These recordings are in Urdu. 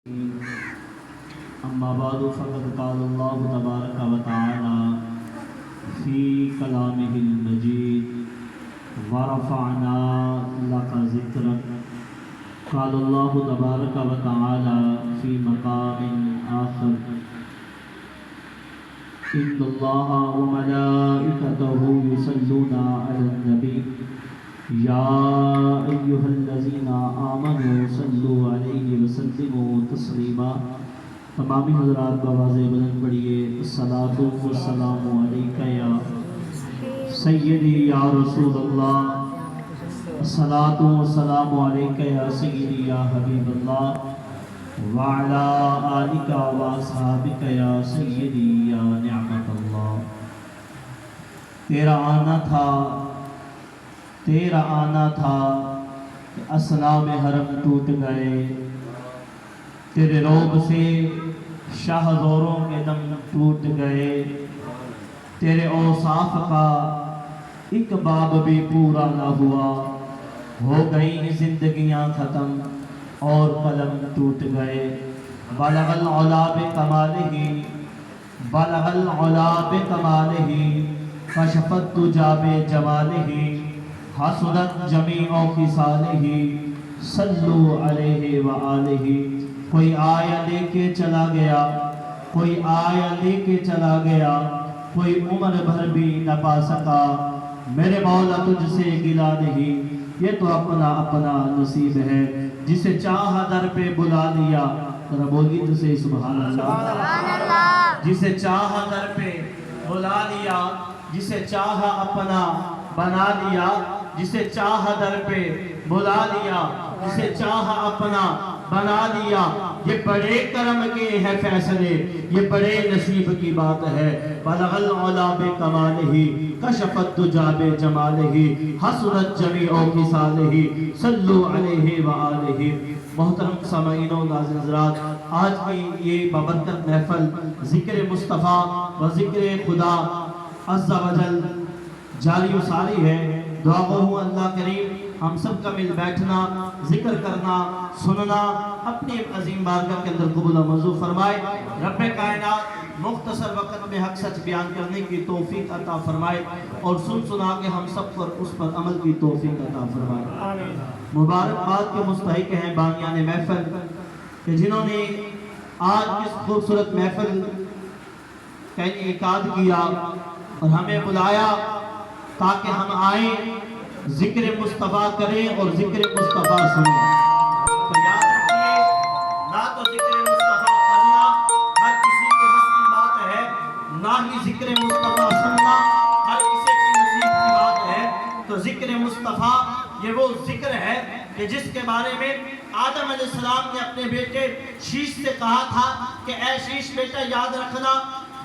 أما بعد فقد قال الله تبارك وتعالى في كلامه المجيد ورفعنا لك ذكرك. قال الله تبارك وتعالى في مقام آخر إن الله وملائكته يصلون على النبي يا أيها الذين آمنوا صلوا عليه وسلموا تسلیما. تمامی حضرات بآواز بلند پڑھیے الصلاۃ والسلام علیک یا سیدی یا رسول اللہ، الصلاۃ والسلام علیک یا سیدی یا حبیب اللہ وعلی آلک واصحابک یا سیدی یا نعمت اللہ. تیرا آنا تھا کہ اصنام حرم ٹوٹ گئے، تیرے روب سے شاہ زوروں کے دم ٹوٹ گئے، تیرے اوصاف کا ایک باب بھی پورا نہ ہوا، ہو گئی زندگیاں ختم اور قلم ٹوٹ گئے. بلغ العلا بکمالہ کشف الدجی بجمالہ حسنت جمیع خصالہ صلو علیہ وآلہ. کوئی آیا لے کے چلا گیا، کوئی عمر بھر بھی نہ پا سکا. میرے مولا تجھ سے گلا نہیں، یہ تو اپنا نصیب ہے. جسے چاہا در پہ بلا لیا، ذرا بولیے تو سے سبحان اللہ. جسے چاہا در پہ بلا لیا، جسے چاہا اپنا بنا لیا، جسے چاہا در پہ بلا لیا، جسے چاہا اپنا بنا لیا. یہ بڑے کرم کے ہے فیصلے، یہ بڑے نصیب کی بات ہے. بلغ العلا بکمالہ کشف الدجی بجمالہ حسنت جمیع خصالہ صلو علیہ وآلہ. محترم سامعین و ناظرین حضرات، آج کی یہ بابرکت محفل ذکر مصطفیٰ و ذکر خدا عز و جل جاری و ساری ہے. دعا ہوں اللہ کریم ہم سب کا مل بیٹھنا، ذکر کرنا، سننا اپنی عظیم بارگاہ کے اندر قبول و منظور فرمائے. رب کائنات مختصر وقت میں حق سچ بیان کرنے کی توفیق عطا فرمائے اور سنا کے ہم سب پر اس پر عمل کی توفیق عطا فرمائے. مبارکباد کے مستحق ہیں بانیان محفل کہ جنہوں نے آج اس خوبصورت محفل کا انعقاد کیا اور ہمیں بلایا تاکہ ہم آئیں، ذکر مصطفیٰ کریں اور ذکر مصطفیٰ سنیں. تو یاد رکھیے، نہ تو ذکر مصطفیٰ کرنا ہر کسی کے بس کی بات ہے، نہ ہی ذکر مصطفیٰ سننا ہر کسی کی نصیب کی بات ہے. تو ذکر مصطفیٰ یہ وہ ذکر ہے کہ جس کے بارے میں آدم علیہ السلام نے اپنے بیٹے شیش سے کہا تھا کہ اے شیش بیٹا یاد رکھنا،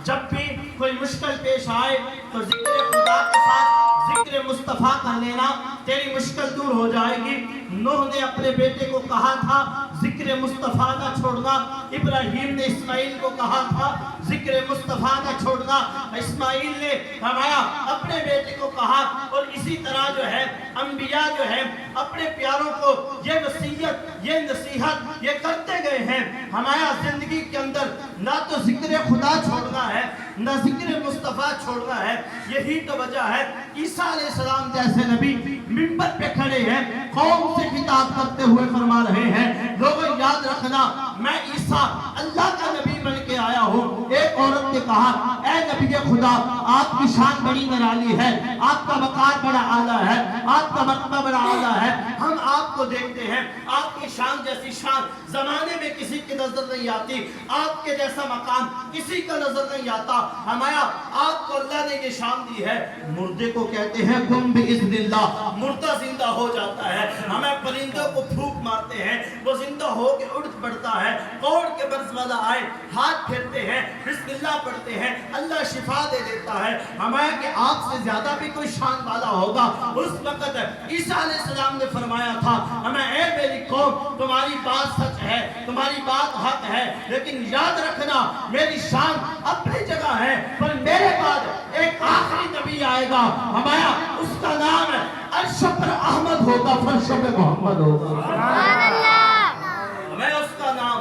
جب بھی کوئی مشکل پیش آئے تو ذکر خدا کے ساتھ ذکر مصطفیٰ کر لینا، تیری مشکل دور ہو جائے گی. نوح نے اپنے بیٹے کو کہا تھا ذکر مصطفیٰ نہ چھوڑنا. ابراہیم نے اسماعیل کو کہا تھا ذکر مصطفیٰ نہ چھوڑنا. اسماعیل نے اپنے بیٹے کو کہا. اور اسی طرح جو ہے انبیاء جو ہے اپنے پیاروں کو یہ وصیت، یہ نصیحت یہ کرتے گئے ہیں. ہمارا زندگی کے اندر نہ تو ذکر خدا چھوڑنا ہے، نہ ذکر مصطفیٰ چھوڑنا ہے. یہی تو وجہ ہے عیسیٰ علیہ السلام جیسے نبی منبر پہ کھڑے ہیں، قوم سے خطاب کرتے ہوئے فرما رہے ہیں لوگوں یاد رکھنا میں عیسیٰ اللہ کا نبی بن کے آیا ہوں. ایک عورت نے کہا اے نبی خدا آپ کی شان بڑی نرالی ہے، آپ کا وقار بڑا اعلیٰ ہے، آپ کا مرتبہ بڑا اعلیٰ ہے. ہم آپ کو دیکھتے ہیں، آپ کی شان جیسی شان زمانے میں کسی کی نظر نہیں آتی، آپ کے جیسا مقام کسی کا نظر نہیں آتا. ہمارا آپ کو اللہ نے یہ شان دی ہے. مردے کو کہتے ہیں قم بإذن اللہ، مردہ زندہ ہو جاتا ہے. ہمیں پرندوں کو پھونک مارتے ہیں، وہ زندہ ہو کے اڑ پڑتا ہے. کوڑ کے برس والا آئے ہاتھ پھیرتے ہیں، بسم اللہ پڑھتے ہیں، اللہ شفا دے دیتا ہے. ہمیں کہ آپ سے زیادہ بھی کوئی شان والا ہوگا. اس وقت عیسیٰ علیہ السلام نے فرمایا تھا ہمیں اے میری قوم تمہاری بات سچ ہے، تمہاری بات حق ہے، لیکن یاد رکھنا میری شان اپنی جگہ ہے، پر میرے بعد ایک آخری نبی آئے گا ہمارا، اس کا نام ہے عرش پر احمد ہوگا، فرش پہ محمد ہوگا. ہمیں اس کا نام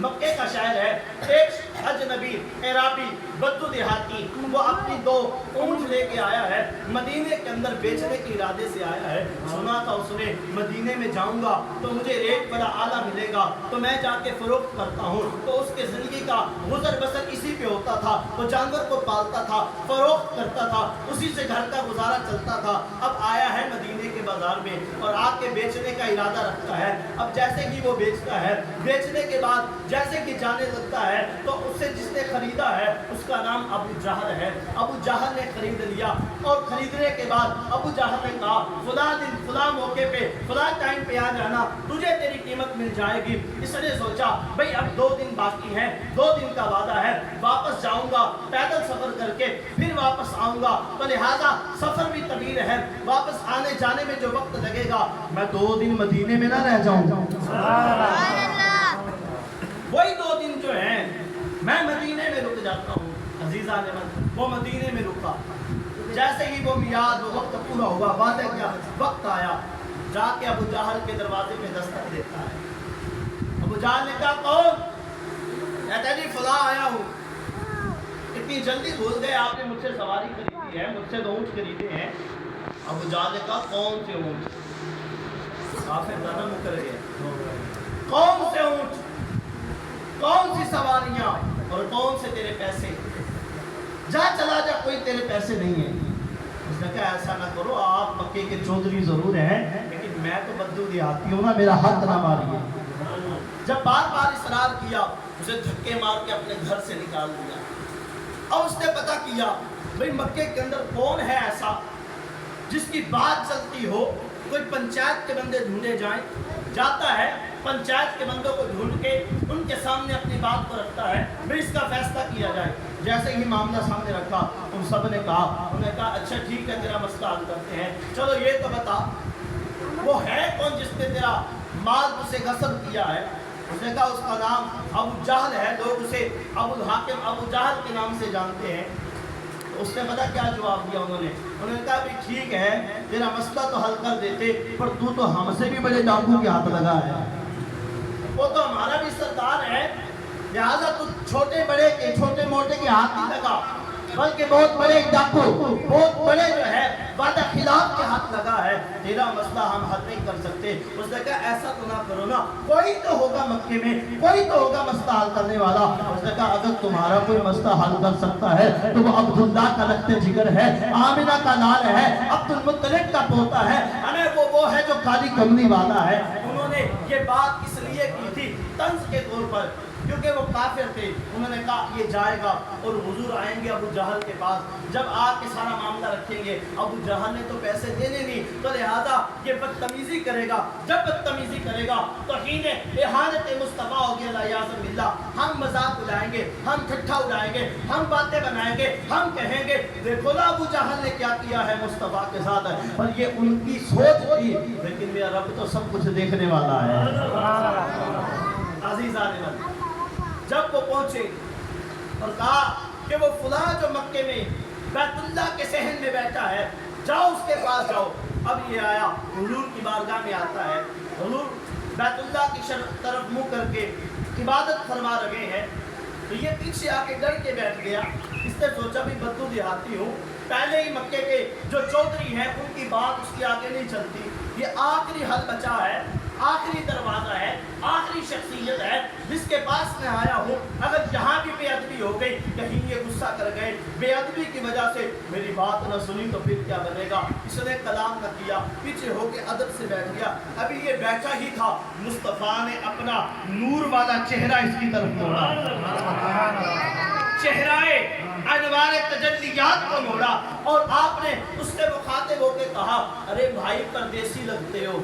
مکے کا شہر ہے. ایک اجنبی عرابی بدو دیہاتی وہ اپنی 2 اونٹ لے کے آیا ہے, مدینے کے اندر بیچنے کے ارادے سے آیا ہے. سنا تھا اس نے مدینے میں جاؤں گا تو مجھے ریٹ بڑا اعلیٰ ملے گا, تو میں جا کے فروخت کرتا ہوں. تو اس کے زندگی کا گزر بسر اسی پہ ہوتا تھا. وہ جانور کو پالتا تھا, فروخت کرتا تھا, اسی سے گھر کا گزارا چلتا تھا. اب آیا ہے مدینے کے بازار میں اور آ کے بیچنے کا ارادہ رکھتا ہے. اب جیسے ہی وہ بیچتا ہے, بیچنے کے بعد جیسے کہ جانے لگتا ہے, تو اس سے جس نے خریدا ہے اس کا نام ابو جہل ہے. ابو جہل نے خرید لیا اور خریدنے کے بعد ابو جہل نے کہا فلاں دن فلاں موقع پہ فلاں ٹائم پہ آ جانا, تجھے تیری قیمت مل جائے گی. اس نے سوچا بھئی اب 2 دن باقی ہیں, 2 دن کا وعدہ ہے, واپس جاؤں گا پیدل سفر کر کے پھر واپس آؤں گا, تو لہٰذا سفر بھی طویل ہے, واپس آنے جانے میں جو وقت لگے گا میں 2 دن مدینے میں نہ رہ جاؤں. وہی 2 دن جو ہیں میں مدینے میں رک جاتا ہوں. عزیزان من, وہ مدینے میں رکا. جیسے ہی وہ میعاد وہ وقت پورا ہوا, وعدہ کیا وقت آیا, جا کے ابو جہل کے دروازے پہ دستک دیتا ہے. ابو جہل نے کہا کون؟ کہتا ہے جی فلاں آیا ہوں. اتنی جلدی بھول گئے آپ نے مجھ سے سواری خریدی ہے, مجھ سے 2 اونٹ خریدے ہیں. ابو جہل نے کہا کون سے اونٹ؟ کافر زیادہ مکر گئے. کون سے اونٹ, کون سی سواریاں اور کون سے تیرے پیسے؟ جا چلا جا, کوئی تیرے پیسے نہیں ہیں. اس نے کہا ایسا نہ کرو, آپ مکے کے چودھری ضرور ہیں لیکن میں تو بدو دیہاتی ہوں نا, میرا حق نہ ماریے. جب بار بار اصرار کیا اسے دھکے مار کے اپنے گھر سے نکال دیا. اب اس نے پتہ کیا بھئی مکے کے اندر کون ہے ایسا جس کی بات چلتی ہو. کوئی پنچایت کے بندے ڈھونڈے جائیں. جاتا ہے پنچایت کے بندوں کو ڈھونڈ کے ان کے سامنے اپنی بات کو رکھتا ہے, پھر اس کا فیصلہ کیا جائے. جیسے ہی معاملہ سامنے رکھا ان سب نے کہا, انہوں نے کہا اچھا ٹھیک ہے تیرا مسئلہ حل کرتے ہیں. چلو یہ تو بتا وہ ہے کون جس نے تیرا مال اسے غصب کیا ہے؟ اس نے کہا اس کا نام ابو جہل ہے, لوگ اسے ابو الحاکم ابو جہل کے نام سے جانتے ہیں. اس نے پتا کیا جواب دیا انہوں نے کہا بھی ٹھیک ہے تیرا مسئلہ تو حل کر دیتے, پر تو ہم سے بھی بڑے ڈاکو کے ہاتھ لگا ہے. وہ تو ہمارا بھی سردار ہے, لہٰذا تو چھوٹے بڑے کے چھوٹے موٹے کے ہاتھ نہیں لگا, بلکہ بہت بڑے ڈاکو بہت بڑے جو ہے وعدہ خلاف کے ہاتھ لگا ہے. تیرا مسئلہ ہم حل نہیں کر سکتے. اس نے کہا ایسا تو نہ کرو نا, کوئی تو ہوگا مکے میں, کوئی تو ہوگا مسئلہ حل کرنے والا. اس نے کہا اگر تمہارا کوئی مسئلہ حل کر سکتا ہے تو وہ عبداللہ کا لخت جگر ہے, آمنہ کا لال ہے, عبد المطلب کا پوتا ہے, وہ ہے جو کالی کملی والا ہے. انہوں نے یہ بات اس لیے کی تھی طنز کے طور پر, کیونکہ وہ کافر تھے. انہوں نے کہا یہ جائے گا اور حضور آئیں گے ابو جہل کے پاس, جب آ کے سارا معاملہ رکھیں گے. ابو جہل نے تو پیسے دینے نہیں, تو لہذا یہ بدتمیزی کرے گا. جب بدتمیزی کرے گا توہین اہانت مصطفیٰ ہوگی علیہ باللہ. ہم مذاق اڑائیں گے, ہم ٹھٹھا اڑائیں گے, ہم باتیں بنائیں گے, ہم کہیں گے دیکھو نا ابو جہل نے کیا کیا ہے مصطفیٰ کے ساتھ. اور یہ ان کی سوچ تھی, لیکن میرا رب تو سب کچھ دیکھنے والا ہے. عزیزان من, جب وہ پہنچے اور کہا کہ وہ فلاں جو مکے میں بیت اللہ کے صحن میں بیٹھا ہے, جاؤ اس کے پاس جاؤ. اب یہ آیا حضور کی بارگاہ میں آتا ہے. حضور بیت اللہ کی طرف منہ کر کے عبادت فرما رہے ہیں, تو یہ پیچھے آ کے ڈر کے بیٹھ گیا. اس نے سوچا بھی بدو دیہاتی ہوں, پہلے ہی مکے کے جو چودھری ہیں ان کی بات اس کی آگے نہیں چلتی. یہ آخری حل بچا ہے, آخری دروازہ ہے, آخری شخصیت ہے جس کے پاس میں آیا ہوں. اگر یہاں بھی بے ادبی ہو گئی, کہیں یہ غصہ کر گئے, بے ادبی کی وجہ سے میری بات نہ سنی تو پھر کیا بنے گا. اس نے کلام نہ کیا, پیچھے ہو کے ادب سے بیٹھ گیا. ابھی یہ بیٹھا ہی تھا, مصطفیٰ نے اپنا نور والا چہرہ اس کی طرف موڑا, چہرائے انوار تجلیات کو موڑا, اور آپ نے اس سے مخاطب ہو کے کہا ارے بھائی پردیسی لگتے ہو.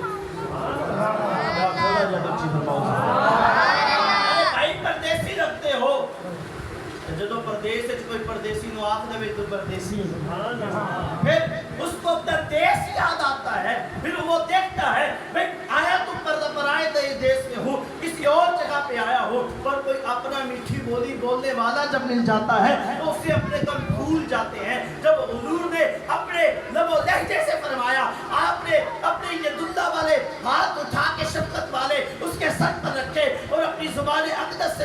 ارے بھائی پردیسی لگتے ہو. جدو پردیس کوئی پردیسی نو آخ دے تو پردیسی, پھر اس کو اپنا دیش یاد آتا ہے. پھر وہ دیکھتا ہے بھئی آیا تو پرائے دیش میں ہوں, کسی اور جگہ پہ آیا ہو, پر کوئی اپنا میٹھی بولی بولنے والا جب مل جاتا ہے تو اسے اپنے کم بھول جاتے ہیں. جب حضور نے اپنے لب و لہجے سے فرمایا, آپ نے اپنے یداللہ والے ہاتھ اٹھا کے شفقت والے اس کے سر پر رکھے اور اپنی زبان اقدس سے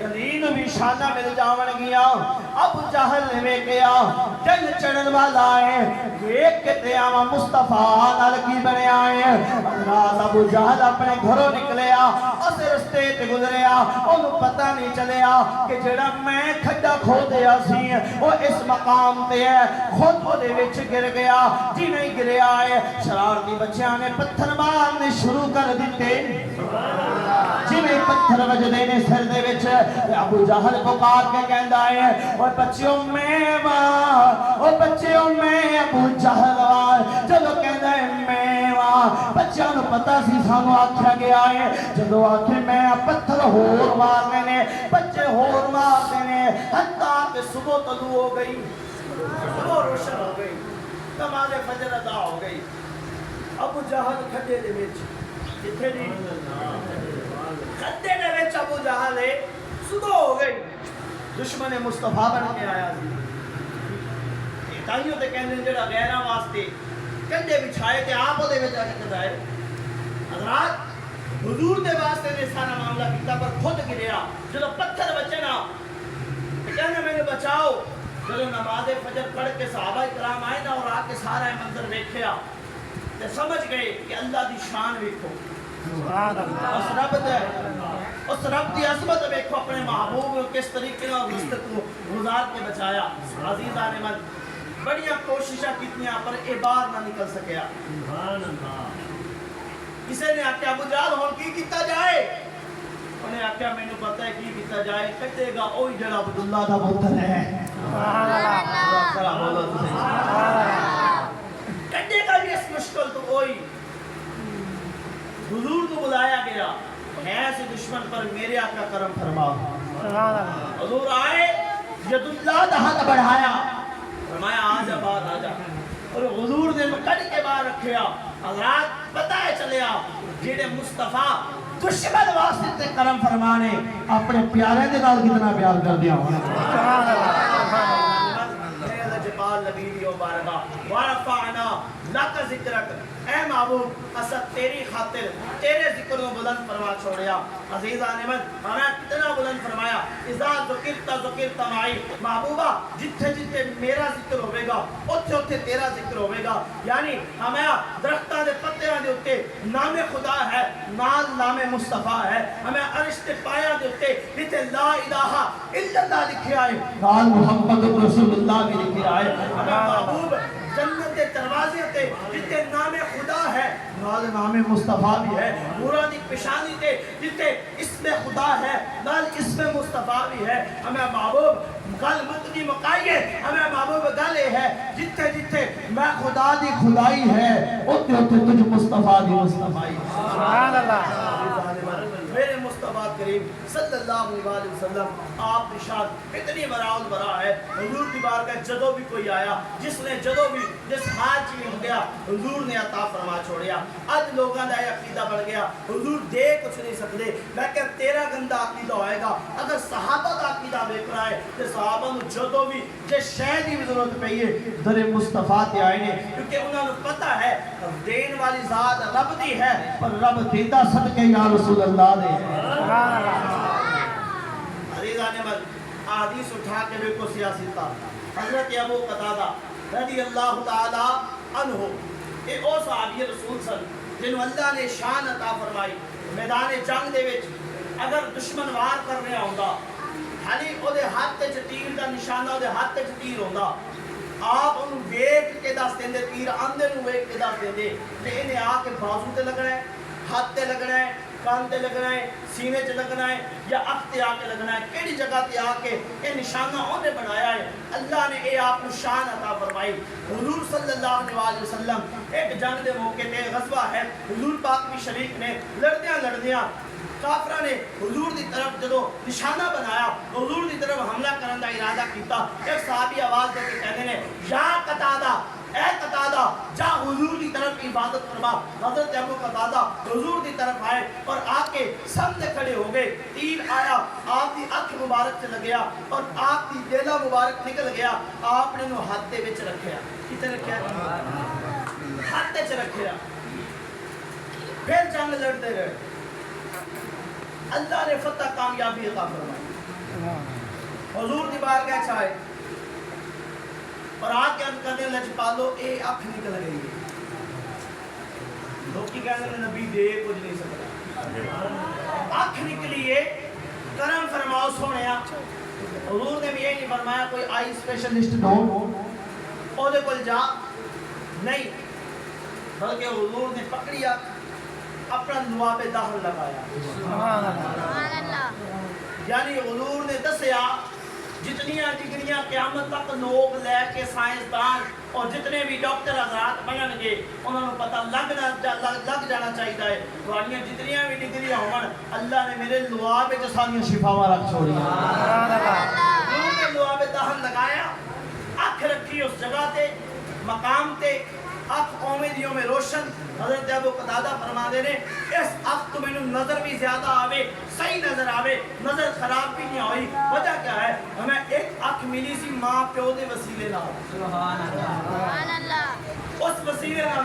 گلی نو بھی شانہ مل جاون گیا ابو جہل نے ویکھیا جنگ چڑھن والا ہے ویکھ کے تے آوا مصطفیٰ نال کی بنیا ہے حضرات ابو جہل اپنے گھروں نکلیا اس رستے تے گزریا انہوں پتہ نہیں چلیا کہ جڑا میں کھڈا کھو دیا سی وہ اس مقام تے ہے خود وہ دے وچ گر گیا جی نہیں گریا ہے شرارتی بچیاں نے پتھر مارنے شروع کر دیتے جی میں پتھر وجدے نے سر دے وچ ابو جہل پکار کے کہندا ہے اوے بچیوں میں او بچیوں میں ابو جہل جدو کہندا ہے میں بچیاں نو پتہ سی سانو آکھیا گیا ہے جدو آکھے میں پتھر ہور مارنے نے بچے ہور مارنے نے حتیٰ کہ صبح طلوع ہو گئی صبح روشن ہو گئی نماز فجر ادا ہو گئی ابو جہل کھڈے دے وچ کتھے دی کھڈے دے وچ ابو جہل ہے صبح ہو گئی دشمن مصطفیٰ بن کے آیا سی تائیوں تے کہندے جڑا غیراں واسطے کنڈے بچھائے تے آپ دے وچ اٹکدا ہے حضرات حضور دے واسطے نے سارا معاملہ کیتا پر خود گریا جدو پتھر بچنا کہنے میں نے بچاؤ جدو نماز فجر پڑھ کے صحابہ کرام آئے نا اور آ کے سارا منظر دیکھیا تے سمجھ گئے کہ اللہ دی شان ویکھو اس رب دی عظمت ویکھو اپنے محبوب کو کس طریقے نال رزق کو گزار کے بچایا عزیزان من بڑیاں کوششاں کتنیاں پر اے بار نہ نکل سکیا کسے نے آکھیا ابو جہل ہن کی کیتا جائے انہیں آکھیا میں نے پتہ ہے کی کیتا جائے کٹے گا اوہی جڑا عبداللہ دا پتر ہے سبحان اللہ کٹے گا بھی اس مشکل تو وہی حضور کو بلایا گیا ہے سے دشمن پر میرے آقا کرم فرما حضور آئے ید اللہ دا ہاتھ بڑھایا فرمایا آجا بات آجا اور حضور نے کٹ کے باہر رکھیا حضرات پتہ ہے چلیا جیڑے مصطفیٰ دشمن واسطے کرم فرمانے اپنے پیارے دے نال کتنا پیار کر دیا جبال نبی و بارگاہ ورفعنا لک ذکرک اے محبوب اسد تیری خاطر تیرے ذکر کو بلند فرما چھوڑیا عزیزان من ہمیں کتنا بلند فرمایا اذا ذکرت معی محبوبہ جتھے جتھے میرا ذکر ہوئے گا اتھے اتھے تیرا ذکر ہوئے گا یعنی ہمیں درختہ دے پتیاں دے اتے نام خدا ہے نام مصطفیٰ ہے ہمیں عرش تے پایا دے اتے جتھے لا الہ الا اللہ لکھے آئے نال محمد رسول اللہ بھی لکھے آئے ہمیں محبوب جنت کے دروازے تے جتے نام خدا ہے نال نام مصطفیٰ بھی ہے نورا دی پشانی تے جتے اسم خدا ہے نال اسم مصطفیٰ بھی ہے ہمیں محبوب گل مقدی مقائیے ہمیں محبوب گلے ہے جتے جتے میں خدا دی خدائی ہے اتے اتے تجھ مصطفیٰ دی مصطفیٰ سبحان اللہ میرے مصطفیٰ کریم صلی اللہ علیہ وسلم آپ نشان اتنی براؤل برا ہے حضور کی بارگاہ جدو بھی کوئی آیا جس نے جدو بھی جس حال چیز ہو گیا حضور نے عطا فرما چھوڑیا آج لوگاں دا عقیدہ بڑھ گیا حضور دے کچھ نہیں سکتے لیکن تیرا گندہ عقیدہ ہوئے گا اگر صحابہ دا عقیدہ دیکھ رہا ہے کہ صحابہ نے جدو بھی جس شہد کی ضرورت پہ یہ در مصطفیٰ تے آئے نے کیونکہ انہوں نے پتہ ہے دین والی ذات رب دی ہے پر رب دیتا صدقے یا رسول اللہ دے عزیزان من حدیث اٹھا کے بے کو سیاسی تھا حضرت ابو قتادہ رضی اللہ تعالی عنہ اے او صحابی رسول صلی جنہوں اللہ نے شان عطا فرمائی میدان جنگ دے وچ اگر دشمن وار کر رہا ہوندا حالی او دے ہاتھ تے تیر دا نشانہ او دے ہاتھ تے تیر ہوندا آپ انہوں ویک کے دس دیں دے تیر اندر انہوں ویک کے دس دیں دے کہ انہیں آ کے بازو تے لگنا ہے ہاتھ تے لگنا ہے کان تے لگنا ہے سینے تے لگنا ہے یا اخ تے آ کے لگنا ہے کیڑی جگہ تے آ کے یہ نشانہ انہیں بنایا ہے اللہ نے اے آپ کو شان عطا فرمائی حضور صلی اللہ علیہ وسلم ایک جنگ دے موقع تے غزوہ ہے حضور پاک بھی شریک نے لڑدیاں کافرہ نے حضور دی طرف جدو نشانہ بنایا حضور دی طرف حملہ کرنے کا ارادہ کیتا ایک صحابی آواز دے کے کہنے نے یا قتادہ اے قتادہ جا حضور دی طرف عبادت فرما حضرت ابو قتادہ حضور دی طرف آئے اور آ کے سامنے کھڑے ہو گئے تیر آیا آپ دی اکھ مبارک سے لگیا اور آپ دی دیلا مبارک نکل گیا آپ نے انہوں ہاتھ دے وچ رکھیا کتے رکھیا ہاتھ دے وچ رکھیا پھر جنگ لڑتے رہے اللہ نے فتح کامیابی عطا فرمائی حضور دی بارگاہ چاہے اور آ کے عرض کرنے لجپالو اے اکھ نکل گئی ہے لوگ کی کہنے لگے نبی دے کچھ نہیں سکتا اکھ نکلی ہے کرم فرماؤ سونیا حضور نے بھی یہ نہیں فرمایا کوئی آئی اسپیشلسٹ ڈھونڈ او دے کل جا نہیں بلکہ حضور نے پکڑی اپنا لعاب دہن لگایا یعنی حضور نے دسیا جتنیاں ڈگریاں قیامت تک لوگ لے کے سائنسدان اور جتنے بھی ڈاکٹر حضرات بنن گے انہوں نے پتہ لگ جانا چاہیے ہے تھوڑیاں جتنیاں بھی ڈگریاں ہون اللہ نے میرے لعاب وچ ساریاں شفاواں رکھ چھوڑیاں حضور نے لعاب دہن لگایا اکھ رکھی اس جگہ تے مقام تے اکھ امیدیوں میں روشن حضرت ابو قتادہ فرما دے نے اس اکھ تو میں نظر بھی زیادہ آوے صحیح نظر آوے نظر خراب بھی نہیں ہوئی وجہ کیا ہے ہمیں ایک اکھ ملی سی ماں پیو دے وسیلے نال سبحان اللہ اس وسیلے نال